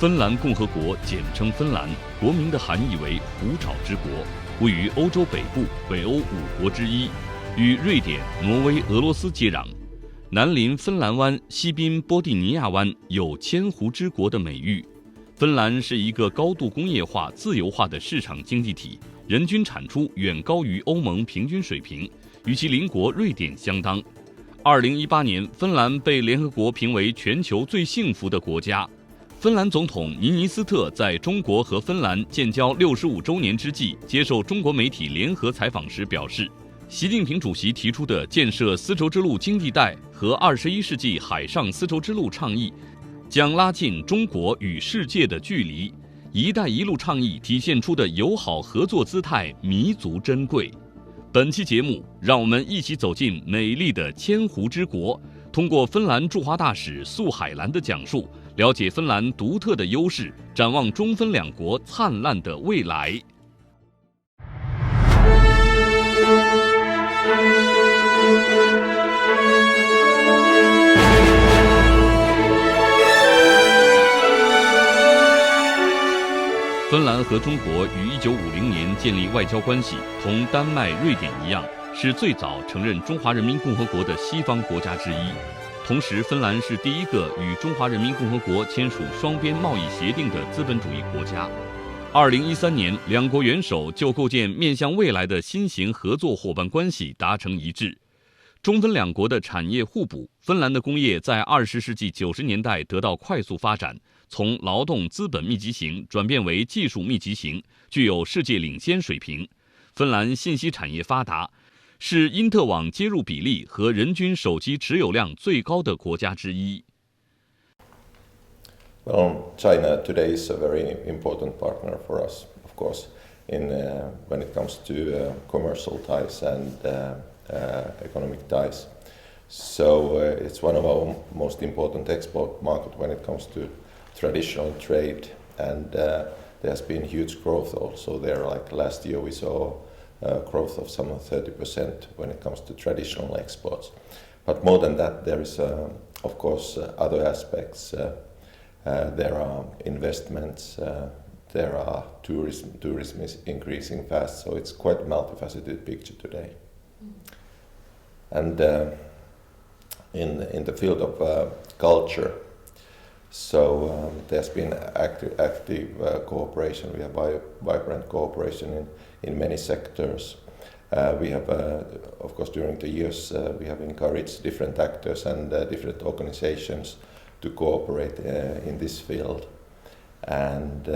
芬兰共和国简称芬兰，国名的含义为虎爪之国，位于欧洲北部，北欧5国之一，与瑞典、挪威、俄罗斯接壤，南临芬兰湾，西濒波蒂尼亚湾，有千湖之国的美誉。芬兰是一个高度工业化、自由化的市场经济体，人均产出远高于欧盟平均水平，与其邻国瑞典相当。2018年，芬兰被联合国评为全球最幸福的国家。芬兰总统尼尼斯特在中国和芬兰建交65周年之际，接受中国媒体联合采访时表示，习近平主席提出的建设丝绸之路经济带和21世纪海上丝绸之路倡议，将拉近中国与世界的距离。一带一路倡议体现出的友好合作姿态弥足珍贵。本期节目，让我们一起走进美丽的千湖之国，通过芬兰驻华大使素海兰的讲述，了解芬兰独特的优势，展望中芬两国灿烂的未来。芬兰和中国于1950年建立外交关系，同丹麦、瑞典一样，是最早承认中华人民共和国的西方国家之一。同时，芬兰是第一个与中华人民共和国签署双边贸易协定的资本主义国家。2013年，两国元首就构建面向未来的新型合作伙伴关系达成一致。中芬两国的产业互补，芬兰的工业在20世纪90年代得到快速发展，从劳动资本密集型转变为技术密集型，具有世界领先水平。芬兰信息产业发达，是因特网接入比例和人均手机持有量最高的国家之一。Well, China today is a very important partner for us, of course, when it comes to commercial ties and economic ties. So it's one of our most important export market when it comes to traditional trade, and there's been huge growth also there. Like last year we saw growth of some 30% when it comes to traditional exports. But more than that, there is, of course, other aspects. There are investments, there are tourism is increasing fast, so it's quite a multifaceted picture today. And in the field of culture, so there's been active cooperation. We have vibrant cooperation in many sectors. We have, of course, during the years, we have encouraged different actors and different organizations to cooperate in this field. And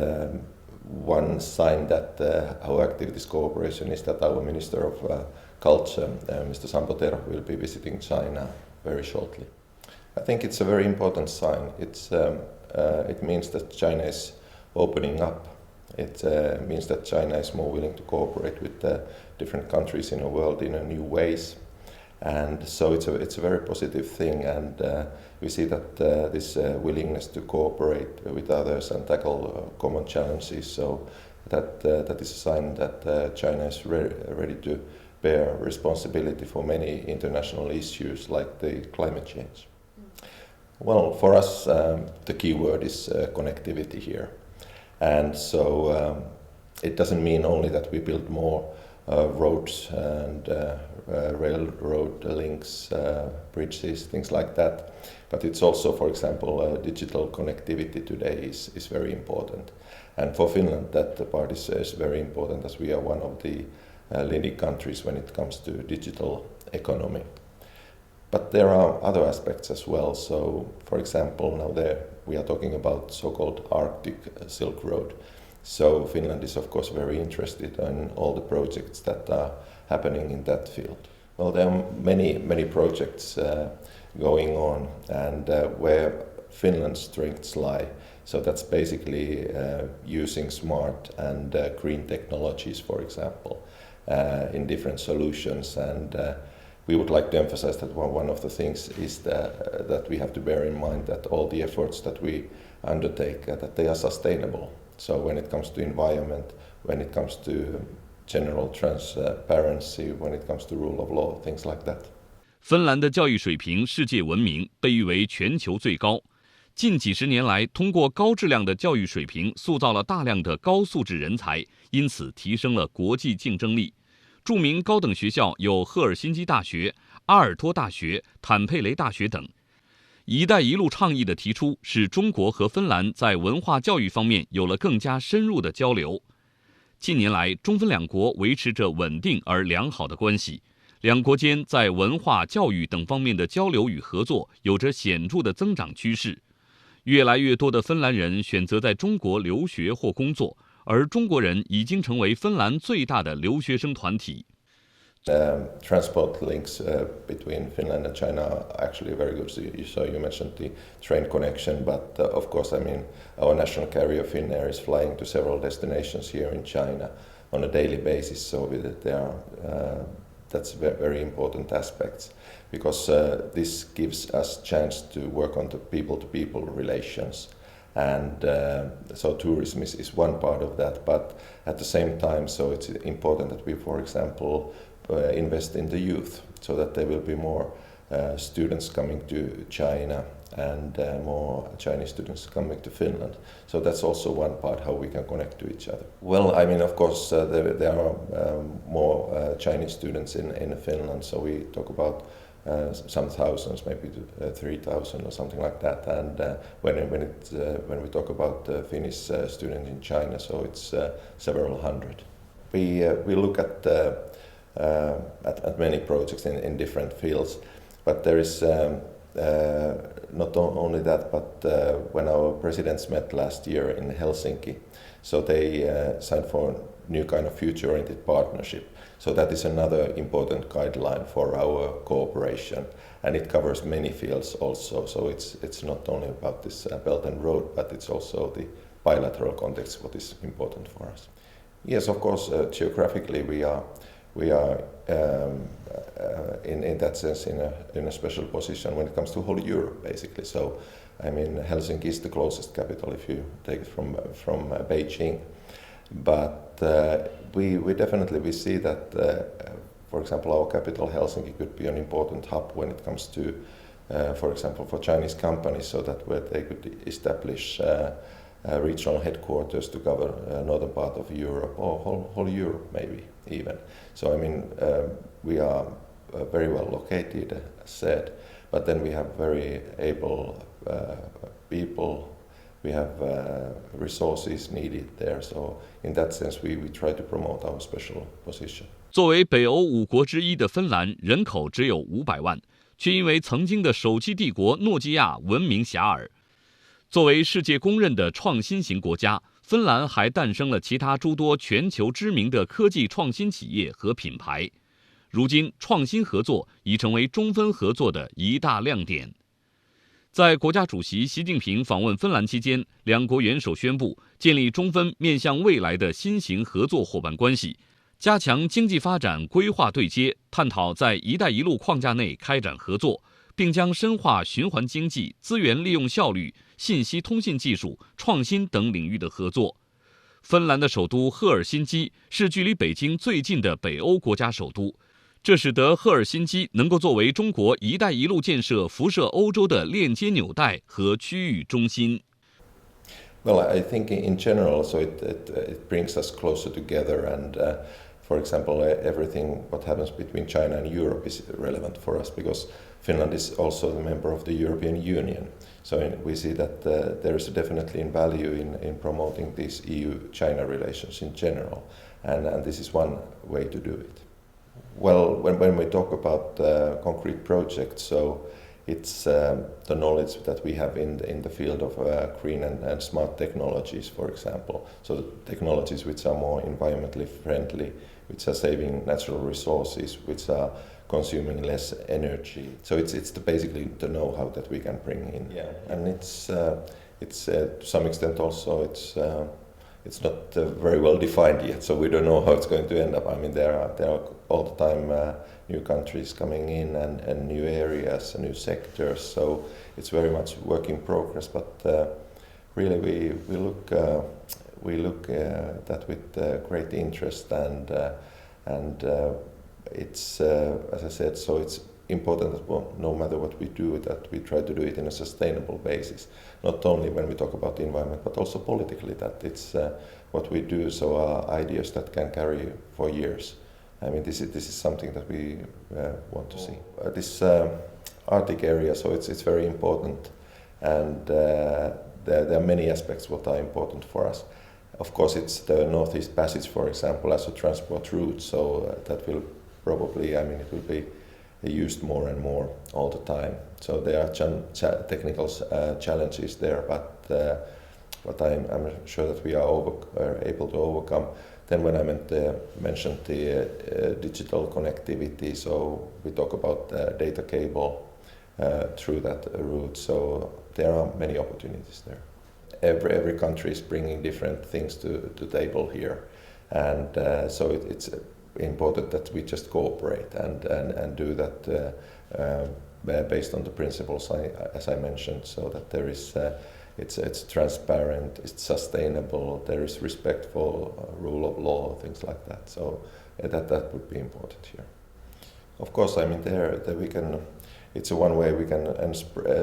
one sign that how active this cooperation is that our Minister of Culture, Mr. Sampo Terho, will be visiting China very shortly. I think it's a very important sign. It means that China is opening up. It means that China is more willing to cooperate with different countries in the world in new ways. And so it's a very positive thing, and we see that this willingness to cooperate with others and tackle common challenges, so that is a sign that China is ready to bear responsibility for many international issues like the climate change. Well, for us, the key word is connectivity here. And so it doesn't mean only that we build more roads and railroad links, bridges, things like that. But it's also, for example, digital connectivity today is very important. And for Finland, that part is very important, as we are one of the leading countries when it comes to digital economy. But there are other aspects as well. So, for example, now we are talking about so-called Arctic Silk Road. So Finland is, of course, very interested in all the projects that are happening in that field. Well, there are many projects going on, and where Finland's strengths lie. So that's basically using smart and green technologies, for example, in different solutions. And we would like to emphasize that one of the things is that we have to bear in mind that all the efforts that we undertake, that they are sustainable. So when it comes to environment, when it comes to general transparency, when it comes to rule of law, things like that. 芬兰的教育水平世界闻名，被誉为全球最高。近几十年来，通过高质量的教育水平，塑造了大量的高素质人才，因此提升了国际竞争力。著名高等学校有赫尔辛基大学、阿尔托大学、坦佩雷大学等。“一带一路”倡议的提出，使中国和芬兰在文化教育方面有了更加深入的交流。近年来，中芬两国维持着稳定而良好的关系，两国间在文化、教育等方面的交流与合作有着显著的增长趋势。越来越多的芬兰人选择在中国留学或工作，而中国人已经成为芬兰最大的留学生团体。Transport links between Finland and China are actually very good. So you mentioned the train connection, but of course, I mean, our national carrier Finnair is flying to several destinations here in China on a daily basis. So that's very important aspects, because this gives us chance to work on the people-to-people relations. And so tourism is one part of that, but at the same time, so it's important that we, for example, invest in the youth, so that there will be more students coming to China and more Chinese students coming to Finland. So that's also one part how we can connect to each other. Well, I mean, of course, there are more Chinese students in Finland, so we talk about some thousands, maybe 3,000 or something like that. And when we talk about Finnish students in China, so it's several hundred. We look at many projects in different fields, but there is not only that, but when our presidents met last year in Helsinki, so they signed for a new kind of future-oriented partnership. So that is another important guideline for our cooperation, and it covers many fields also. So it's not only about this Belt and Road, but it's also the bilateral context, what is important for us. Yes, of course, geographically we are in that sense in a special position when it comes to whole Europe, basically. So, I mean, Helsinki is the closest capital if you take it from Beijing. But we definitely see that, for example, our capital Helsinki could be an important hub when it comes to, for example, for Chinese companies, so that where they could establish regional headquarters to cover northern part of Europe or whole Europe maybe even. So I mean, we are very well located, as said, but then we have very able people. We have resources needed there. So in that sense, we try to promote our special position. 作为北欧5国之一的芬兰，人口只有500万，却因为曾经的手机帝国诺基亚闻名遐迩。作为世界公认的创新型国家，芬兰还诞生了其他诸多全球知名的科技创新企业和品牌。如今，创新合作已成为中芬合作的一大亮点。在国家主席习近平访问芬兰期间，两国元首宣布建立中芬面向未来的新型合作伙伴关系，加强经济发展规划对接，探讨在“一带一路”框架内开展合作，并将深化循环经济、资源利用效率、信息通信技术、创新等领域的合作。芬兰的首都赫尔辛基是距离北京最近的北欧国家首都，这使得赫尔辛基能够作为中国“一带一路”建设辐射欧洲的链接纽带和区域中心。Well, I think in general, so it brings us closer together, and for example, everything what happens between China and Europe is relevant for us because Finland is also a member of the European Union. So we see that there is definitely a value in promoting these EU-China relations in general, and this is one way to do it. Well, when we talk about concrete projects, so it's the knowledge that we have in the field of green and smart technologies, for example. So the technologies which are more environmentally friendly, which are saving natural resources, which are consuming less energy. So it's basically the know-how that we can bring in. Yeah. And it's to some extent also it's not very well defined yet, so we don't know how it's going to end up. I mean, there are all the time new countries coming in and new areas and new sectors, so it's very much work in progress. But really, we look at that with great interest, and it's as I said, so it's important that no matter what we do, that we try to do it in a sustainable basis. Not only when we talk about the environment, but also politically, that it's what we do, so ideas that can carry for years. I mean, this is something that we want to see. This Arctic area, so it's very important, and there are many aspects what are important for us. Of course, it's the Northeast Passage, for example, as a transport route, so that will probably, I mean, it will be used more and more all the time. So there are technical challenges there, but I'm sure that we are able to overcome. Then when I mentioned the digital connectivity, so we talk about data cable through that route, so there are many opportunities there. Every country is bringing different things to the table here, and so it's important that we just cooperate and do that based on the principles as I mentioned, so that there is it's transparent, it's sustainable, there is respect for rule of law, things like that. So that would be important here. Of course, I mean there we can. It's one way we can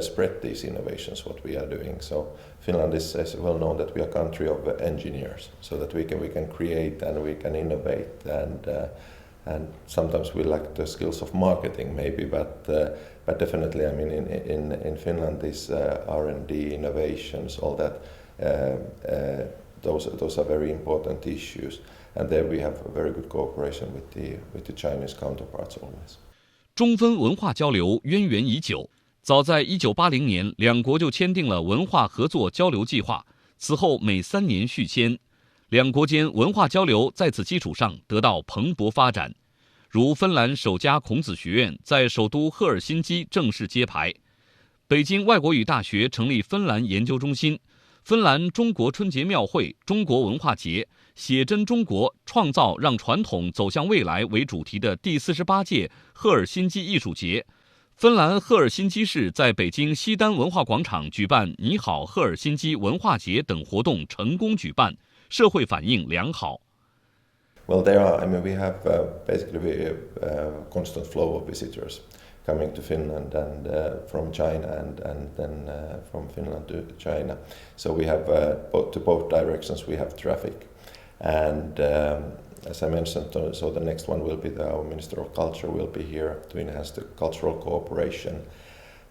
spread these innovations, what we are doing. So Finland is well known that we are a country of engineers, so that we can create and we can innovate, and sometimes we lack the skills of marketing maybe, but definitely, I mean, in Finland, these R&D innovations, all that, those are very important issues, and there we have a very good cooperation with the Chinese counterparts always. 中芬文化交流渊源已久，早在1980年，两国就签订了文化合作交流计划，此后每3年续签，两国间文化交流在此基础上得到蓬勃发展。如芬兰首家孔子学院在首都赫尔辛基正式揭牌，北京外国语大学成立芬兰研究中心，芬兰中国春节庙会、中国文化节、写真中国创造让传统走向未来为主题的第48届赫尔辛基艺术节，芬兰赫尔辛基市在北京西单文化广场举办你好赫尔辛基文化节等活动成功举办，社会反应良好。Well, there are. I mean, we have basically a constant flow of visitors coming to Finland and from China and then from Finland to China. So we have both directions. We have traffic, and as I mentioned, so the next one will be our Minister of Culture will be here to enhance the cultural cooperation.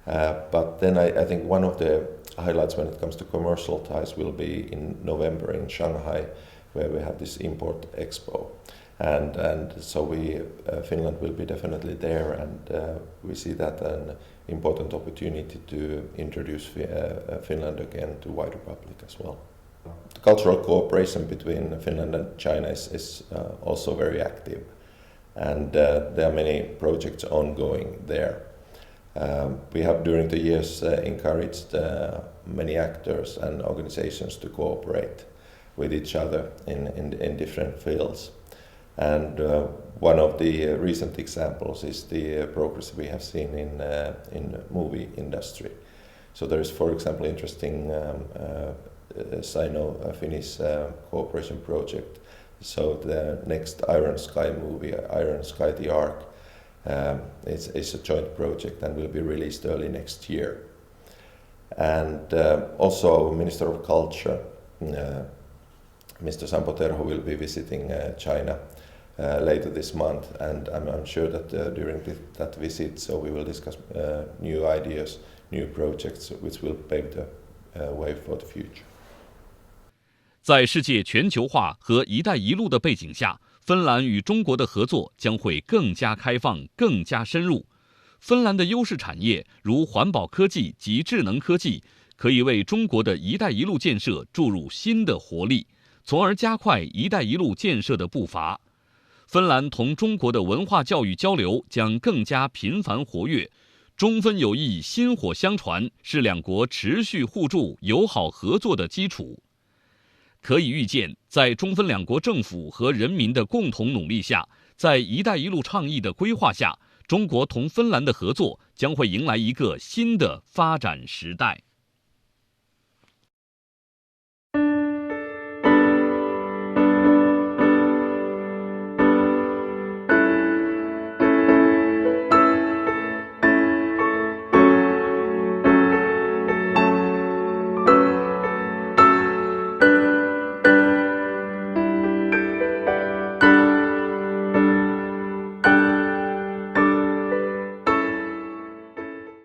But then I think one of the highlights when it comes to commercial ties will be in November in Shanghai, where we have this import expo, and so Finland will be definitely there, and we see that an important opportunity to introduce Finland again to wider public as well. The cultural cooperation between Finland and China is also very active, and there are many projects ongoing there. We have during the years encouraged many actors and organizations to cooperate with each other in different fields. And one of the recent examples is the progress we have seen in movie industry. So there is, for example, interesting Sino-Finnish cooperation project. So the next Iron Sky movie, Iron Sky the Ark, it's a joint project and will be released early next year. And also our Minister of Culture, Mr. Sampo Terho, will be visiting China later this month, and I'm sure that during that visit, so we will discuss new ideas, new projects, which will pave the way for the future. 在世界全球化和“一带一路”的背景下，芬兰与中国的合作将会更加开放、更加深入。芬兰的优势产业如环保科技及智能科技，可以为中国的一带一路建设注入新的活力，从而加快一带一路建设的步伐。芬兰同中国的文化教育交流将更加频繁活跃，中芬友谊薪火相传，是两国持续互助、友好合作的基础。可以预见，在中芬两国政府和人民的共同努力下，在“一带一路”倡议的规划下，中国同芬兰的合作将会迎来一个新的发展时代。